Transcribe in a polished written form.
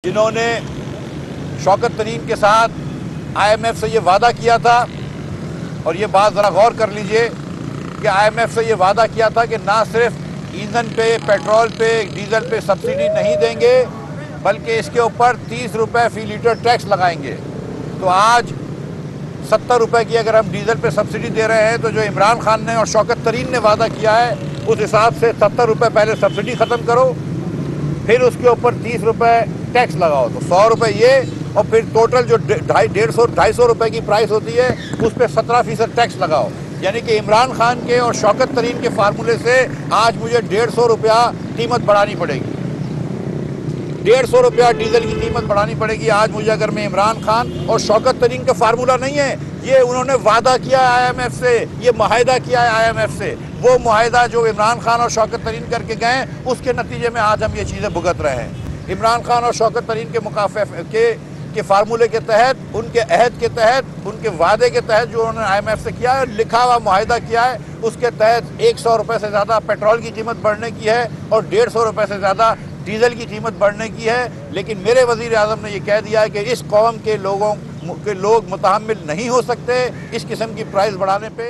जिन्होंने शौकत तरीन के साथ आईएमएफ से ये वादा किया था, और ये बात ज़रा गौर कर लीजिए कि आईएमएफ से ये वादा किया था कि ना सिर्फ ईंधन पे, पेट्रोल पे, डीजल पे सब्सिडी नहीं देंगे, बल्कि इसके ऊपर 30 रुपये फ़ी लीटर टैक्स लगाएंगे। तो आज 70 रुपये की अगर हम डीजल पे सब्सिडी दे रहे हैं, तो जो इमरान खान ने और शौकत तरीन ने वादा किया है, उस हिसाब से 70 रुपये पहले सब्सिडी ख़त्म करो, फिर उसके ऊपर 30 रुपये टैक्स लगाओ, तो 100 रुपये ये, और फिर टोटल जो 250 रुपये की प्राइस होती है उस पर 17% टैक्स लगाओ। यानी कि इमरान खान के और शौकत तरीन के फार्मूले से आज मुझे 150 रुपया कीमत बढ़ानी पड़ेगी। 150 रुपया डीजल की कीमत बढ़ानी पड़ेगी आज मुझे, अगर मैं इमरान खान और शौकत तरीन का फार्मूला नहीं है, ये उन्होंने वादा किया है आईएमएफ से, ये मुआहिदा किया है आईएमएफ से। वो मुआहिदा जो इमरान खान और शौकत तरीन करके गए, उसके नतीजे में आज हम ये चीज़ें भुगत रहे हैं। इमरान खान और शौकत तरीन के मुकाफे के फार्मूले के तहत, उनके अहद के तहत, उनके वादे के तहत जो उन्होंने आईएमएफ से किया है, लिखा हुआ मुआहिदा किया है, उसके तहत 100 रुपये से ज़्यादा पेट्रोल की कीमत बढ़ने की है और 150 रुपये से ज़्यादा डीजल की कीमत बढ़ने की है। लेकिन मेरे वज़ीर आज़म ने यह कह दिया है कि इस कौम के लोग मुतहम्मिल नहीं हो सकते इस किस्म की प्राइस बढ़ाने पे।